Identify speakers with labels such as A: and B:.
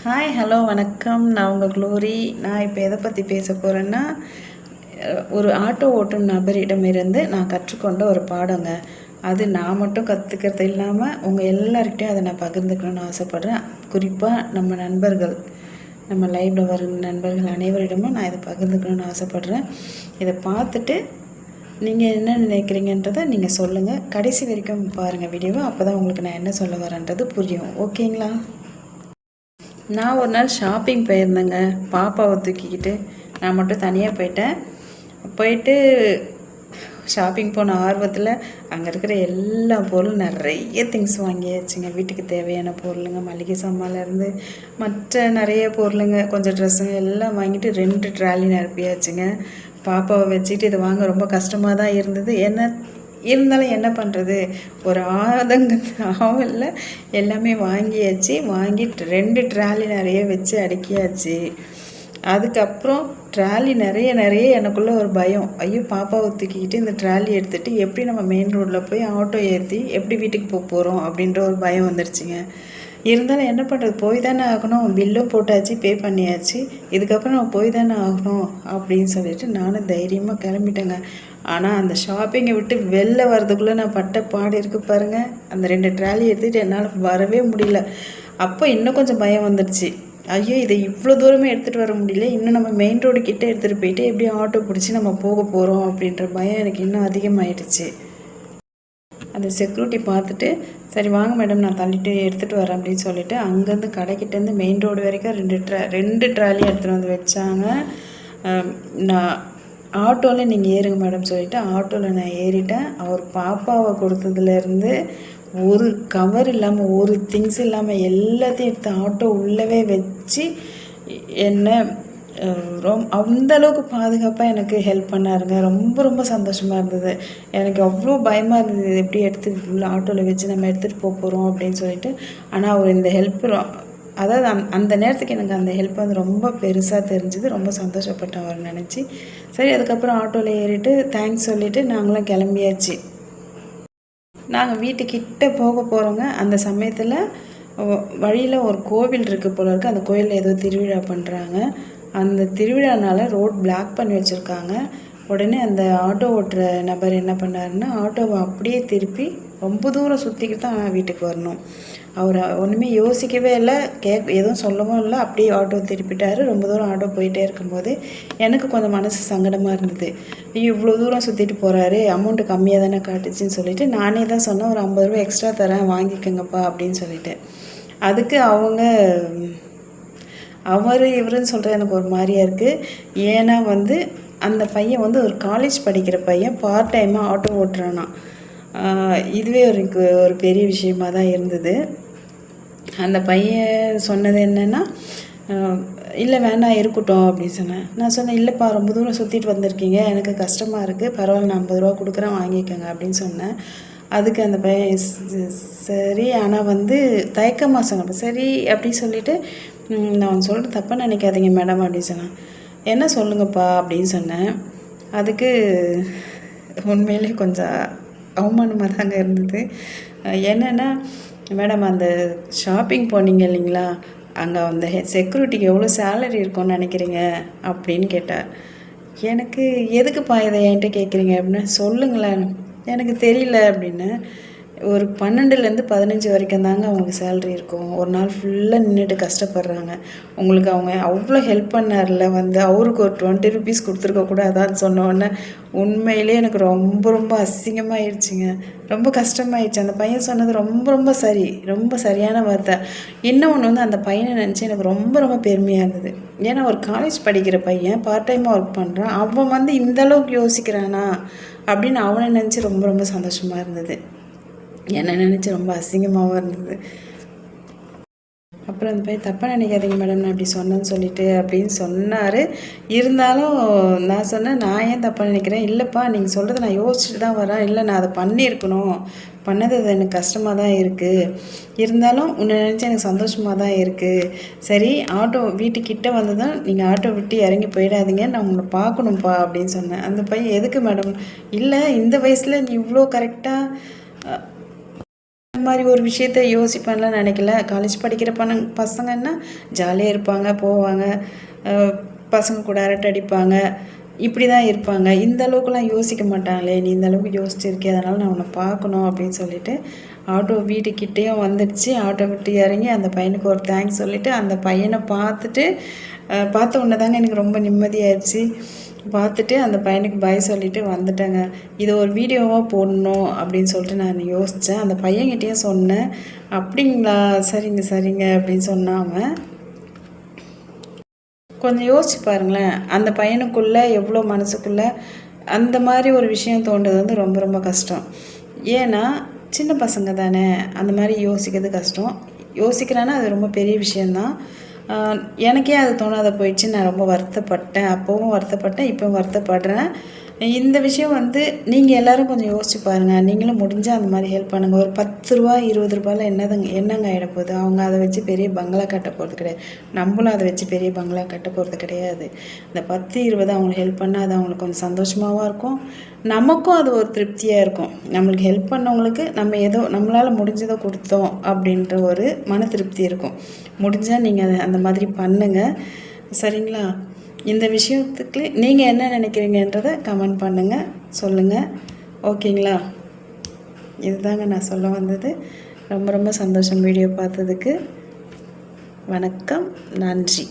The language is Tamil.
A: ஹாய் ஹலோ வணக்கம். நான் உங்கள் க்ளோரி. நான் இப்போ எதை பற்றி பேச போகிறேன்னா, ஒரு ஆட்டோ ஓட்டும் நபரிடமிருந்து நான் கற்றுக்கொண்ட ஒரு பாடங்க. அது நான் மட்டும் கற்றுக்கிறது இல்லாமல் உங்கள் எல்லார்கிட்டையும் அதை நான் பகிர்ந்துக்கணும்னு ஆசைப்பட்றேன். குறிப்பாக நம்ம நண்பர்கள், நம்ம லைவில் வரும் நண்பர்கள் அனைவரிடமும் நான் இதை பகிர்ந்துக்கணும்னு ஆசைப்பட்றேன். இதை பார்த்துட்டு நீங்கள் என்ன நினைக்கிறீங்கன்றதை நீங்கள் சொல்லுங்கள். கடைசி வரைக்கும் பாருங்கள் வீடியோவை. அப்போ தான் உங்களுக்கு நான் என்ன சொல்ல வரேன்றது புரியும். ஓகேங்களா? நான் ஒரு நாள் ஷாப்பிங் போயிருந்தேங்க. பாப்பாவை தூக்கிக்கிட்டு நான் மட்டும் தனியாக போயிட்டு ஷாப்பிங் போன ஆர்வத்தில் அங்கே இருக்கிற எல்லா பொருளும் நிறைய திங்ஸ் வாங்கியாச்சுங்க. வீட்டுக்கு தேவையான பொருளுங்க, மளிகை சாமான்லேருந்து மற்ற நிறைய பொருளுங்க, கொஞ்சம் ட்ரெஸ்ஸுங்க எல்லாம் வாங்கிட்டு 2 ட்ராலி நிரப்பியாச்சுங்க. பாப்பாவை வச்சுக்கிட்டு இது வாங்க ரொம்ப கஷ்டமாக தான் இருந்தது. இருந்தாலும் என்ன பண்ணுறது, ஒரு ஆவலில் எல்லாமே வாங்கியாச்சு. வாங்கிட்டு 2 ட்ராலி நிறைய வச்சு அடுக்கியாச்சு. அதுக்கப்புறம் ட்ராலி நிறைய எனக்குள்ளே ஒரு பயம். ஐயோ, பாப்பாவை தூக்கிக்கிட்டு இந்த ட்ராலி எடுத்துகிட்டு எப்படி நம்ம மெயின் ரோட்டில் போய் ஆட்டோ ஏற்றி எப்படி வீட்டுக்கு போகிறோம் அப்படின்ற ஒரு பயம் வந்துடுச்சுங்க. இருந்தாலும் என்ன பண்ணுறது, போய் தானே ஆகணும். பில்லும் போட்டாச்சு, பே பண்ணியாச்சு. இதுக்கப்புறம் நம்ம போய் தானே ஆகணும் அப்படின்னு சொல்லிட்டு நானும் தைரியமாக கிளம்பிட்டேங்க. ஆனால் அந்த ஷாப்பிங்கை விட்டு வெளில வர்றதுக்குள்ளே நான் பட்ட பாடு இருக்குது பாருங்கள். அந்த 2 ட்ராலி எடுத்துகிட்டு என்னால் வரவே முடியல. அப்போ இன்னும் கொஞ்சம் பயம் வந்துடுச்சு. ஐயோ, இதை இவ்வளோ தூரமே எடுத்துகிட்டு வர முடியல, இன்னும் நம்ம மெயின் ரோடு கிட்டே எடுத்துகிட்டு போயிட்டு எப்படி ஆட்டோ பிடிச்சி நம்ம போக போகிறோம் அப்படின்ற பயம் எனக்கு இன்னும் அதிகமாகிடுச்சு. அந்த செக்யூரிட்டி பார்த்துட்டு, சரி வாங்க மேடம், நான் தள்ளிட்டு எடுத்துகிட்டு வரேன் அப்படின்னு சொல்லிவிட்டு அங்கேருந்து கடைக்கிட்டேருந்து மெயின் ரோடு வரைக்கும் 2 ட்ராலி எடுத்துகிட்டு வந்து வச்சாங்க. நான் ஆட்டோவில் நீங்கள் ஏறுங்க மேடம் சொல்லிவிட்டு ஆட்டோவில் நான் ஏறிட்டேன். அவர் பாப்பாவை கொடுத்ததுலேருந்து ஒரு கவர் இல்லாமல், ஒரு திங்ஸ் இல்லாமல் எல்லாத்தையும் எடுத்து ஆட்டோ உள்ளவே வச்சு என்ன அந்தளவுக்கு பாதுகாப்பாக எனக்கு ஹெல்ப் பண்ணாருங்க. ரொம்ப சந்தோஷமாக இருந்தது. எனக்கு அவ்வளோ பயமாக இருந்தது, எப்படி எடுத்து உள்ள ஆட்டோவில் வச்சு நம்ம எடுத்துகிட்டு போகிறோம் அப்படின்னு சொல்லிட்டு. ஆனால் அவர் இந்த ஹெல்ப், அதாவது அந்த நேரத்துக்கு எனக்கு அந்த ஹெல்ப் வந்து ரொம்ப பெருசாக தெரிஞ்சுது. ரொம்ப சந்தோஷப்பட்டேன் அவர் நினச்சி. சரி, அதுக்கப்புறம் ஆட்டோவில் ஏறிட்டு தேங்க்ஸ் சொல்லிவிட்டு நாங்களாம் கிளம்பியாச்சு. நாங்கள் வீட்டுக்கிட்ட போக போகிறோங்க. அந்த சமயத்தில் வழியில் ஒரு கோவில் இருக்குது போல இருக்குது. அந்த கோயிலில் ஏதோ திருவிழா பண்ணுறாங்க. அந்த திருவிழானால ரோட் பிளாக் பண்ணி வச்சுருக்காங்க. உடனே அந்த ஆட்டோ ஓட்டுற நபர் என்ன பண்ணாருன்னா, ஆட்டோவை அப்படியே திருப்பி ரொம்ப தூரம் சுற்றிக்கிட்டு தான் வீட்டுக்கு வரணும். அவர் ஒன்றுமே யோசிக்கவே இல்லை, எதுவும் சொல்லவும் இல்லை, அப்படியே ஆட்டோ திருப்பிட்டார். ரொம்ப தூரம் ஆட்டோ போயிட்டே இருக்கும்போது எனக்கு கொஞ்சம் மனசு சங்கடமாக இருந்தது. ஐயோ, இவ்வளோ தூரம் சுற்றிட்டு போகிறாரு, அமௌண்ட்டு கம்மியாக தானே காட்டுச்சின்னு சொல்லிவிட்டு நானே தான் சொன்னேன், ஒரு 50 ரூபா எக்ஸ்ட்ரா தரேன், வாங்கிக்கோங்கப்பா அப்படின்னு சொல்லிட்டு. அதுக்கு அவர் இவருன்னு சொல்கிறது எனக்கு ஒரு மாதிரியாக இருக்குது. ஏன்னா அந்த பையன் ஒரு காலேஜ் படிக்கிற பையன், பார்ட் டைமாக ஆட்டோ ஓட்டுறானா. இதுவே ஒரு பெரிய விஷயமாக தான் இருந்தது. அந்த பையன் சொன்னது என்னென்னா, இல்லை வேண்டாம் இருக்கட்டும் அப்படின்னு சொன்னேன். நான் சொன்னேன், இல்லைப்பா ரொம்ப தூரம் சுற்றிட்டு வந்திருக்கீங்க, எனக்கு கஷ்டமாக இருக்குது, பரவாயில்ல நான் 50 ரூபா கொடுக்குறேன் வாங்கிக்கோங்க அப்படின்னு சொன்னேன். அதுக்கு அந்த பையன் சரி, ஆனால் தயக்கமாக சொன்னேன். சரி அப்படின்னு சொல்லிவிட்டு, நான் சொல்கிறது தப்பாக நினைக்காதீங்க மேடம் அப்படின்னு சொன்னேன். என்ன சொல்லுங்கப்பா அப்படின்னு சொன்னேன். அதுக்கு உண்மையிலே கொஞ்சம் அவமானமாக தாங்க இருந்தது. என்னென்னா, மேடம் அந்த ஷாப்பிங் போனீங்க இல்லைங்களா, அங்கே அந்த செக்யூரிட்டிக்கு எவ்வளோ சேலரி இருக்கும்னு நினைக்கிறீங்க அப்படின்னு கேட்டார். எனக்கு எதுக்குப்பா இதை என்கிட்ட கேட்குறீங்க அப்படின்னு. சொல்லுங்களேன், எனக்கு தெரியல அப்படின்னு. ஒரு 12லேருந்து 15 வரைக்கும் தாங்க அவங்களுக்கு சேலரி இருக்கும். ஒரு நாள் ஃபுல்லாக நின்றுட்டு கஷ்டப்படுறாங்க. உங்களுக்கு அவங்க அவ்வளோ ஹெல்ப் பண்ணார்ல, அவருக்கு ஒரு 20 ருபீஸ் கொடுத்துருக்க கூடாதான்னு சொன்னோடனே உண்மையிலே எனக்கு ரொம்ப அசிங்கமாகிடுச்சிங்க. ரொம்ப கஷ்டமாயிடுச்சு. அந்த பையன் சொன்னது ரொம்ப ரொம்ப சரியான வார்த்தை. இன்னொன்று அந்த பையனை நினச்சி எனக்கு ரொம்ப பெருமையாக இருந்தது. ஏன்னா ஒரு காலேஜ் படிக்கிற பையன் பார்ட் டைமாக ஒர்க் பண்ணுறான், அவன் இந்தளவுக்கு யோசிக்கிறானா அப்படின்னு அவனை நினச்சி ரொம்ப சந்தோஷமாக இருந்தது. என்னை நினச்சி ரொம்ப அசிங்கமாகவும் இருந்தது. அப்புறம் அந்த பையன் தப்பாக நினைக்காதீங்க மேடம், நான் இப்படி சொன்னேன்னு சொல்லிட்டு அப்படின்னு சொன்னார். இருந்தாலும் நான் சொன்னேன், நான் ஏன் தப்பாக நினைக்கிறேன், இல்லைப்பா நீங்கள் சொல்கிறத நான் யோசிச்சுட்டு தான் வரேன், இல்லை நான் அதை பண்ணியிருக்கணும், பண்ணது அது எனக்கு கஷ்டமாக தான் இருக்குது, இருந்தாலும் உன்னை நினச்சி எனக்கு சந்தோஷமாக தான் இருக்குது. சரி, ஆட்டோ வீட்டுக்கிட்ட வந்து தான் நீங்கள் ஆட்டோ விட்டு இறங்கி போயிடாதீங்க, நான் உங்களை பார்க்கணும்ப்பா அப்படின்னு சொன்னேன். அந்த பையன் எதுக்கு மேடம், இல்லை இந்த வயசில் நீ இவ்வளோ கரெக்டாக இந்த மாதிரி ஒரு விஷயத்த யோசிப்பேன்லாம் நினைக்கல. காலேஜ் படிக்கிற பசங்கன்னா ஜாலியாக இருப்பாங்க, போவாங்க, பசங்க கூட அரட்டை அடிப்பாங்க, இப்படி தான் இருப்பாங்க. இந்த அளவுக்குலாம் யோசிக்க மாட்டாங்களே, நீ இந்த அளவுக்கு யோசிச்சிருக்கே, அதனால் நான் உன்னை பார்க்கணும் அப்படின்னு சொல்லிட்டு ஆட்டோ வீட்டுக்கிட்டேயும் வந்துடுச்சு. ஆட்டோ விட்டு இறங்கி அந்த பையனுக்கு ஒரு தேங்க்ஸ் சொல்லிவிட்டு அந்த பையனை பார்த்த உடனே தாங்க எனக்கு ரொம்ப நிம்மதியாகிடுச்சு. பார்த்துட்டு அந்த பையனுக்கு பாய் சொல்லிவிட்டு வந்துட்டேங்க. இதை ஒரு வீடியோவாக போடணும் அப்படின்னு சொல்லிட்டு நான் யோசித்தேன். அந்த பையன்கிட்டேயும் சொன்னேன். அப்படிங்களா, சரிங்க சரிங்க அப்படின்னு சொன்னான் அவன். கொஞ்சம் யோசிச்சு பாருங்களேன், அந்த பையனுக்குள்ளே எவ்வளோ மனசுக்குள்ளே அந்த மாதிரி ஒரு விஷயம் தோன்றது வந்து ரொம்ப ரொம்ப கஷ்டம். ஏன்னா சின்ன பசங்க தானே, அந்த மாதிரி யோசிக்கிறது கஷ்டம். யோசிக்கிறான்னா அது ரொம்ப பெரிய விஷயந்தான். எனக்கே அது தோணாத போயிடுச்சு. நான் ரொம்ப வருத்தப்பட்டேன். அப்போவும் வருத்தப்பட்டேன், இப்போவும் வருத்தப்படுறேன். இந்த விஷயம் வந்து நீங்கள் எல்லோரும் கொஞ்சம் யோசிச்சு பாருங்கள். நீங்களும் முடிஞ்சால் அந்த மாதிரி ஹெல்ப் பண்ணுங்கள். ஒரு 10 ரூபா 20 ரூபாயில் என்னங்க ஆகிட போகுது? அவங்க அதை வச்சு பெரிய பங்களா கட்ட போகிறது கிடையாது. நம்மளும் அதை வச்சு பெரிய பங்களா கட்ட போகிறது கிடையாது. இந்த 10 20 அவங்களுக்கு ஹெல்ப் பண்ணால் அது அவங்களுக்கு கொஞ்சம் சந்தோஷமாகவும் இருக்கும், நமக்கும் அது ஒரு திருப்தியாக இருக்கும். நம்மளுக்கு ஹெல்ப் பண்ணவங்களுக்கு நம்ம ஏதோ நம்மளால் முடிஞ்சதை கொடுத்தோம் அப்படின்ற ஒரு மன திருப்தி இருக்கும். முடிஞ்சால் நீங்கள் அந்த மாதிரி பண்ணுங்கள், சரிங்களா? இந்த விஷயத்துக்கு நீங்கள் என்ன நினைக்கிறீங்கன்றதை கமெண்ட் பண்ணுங்கள், சொல்லுங்கள், ஓகேங்களா? இதுதாங்க நான் சொல்ல வந்தது. ரொம்ப ரொம்ப சந்தோஷம் வீடியோ பார்த்ததுக்கு. வணக்கம், நன்றி.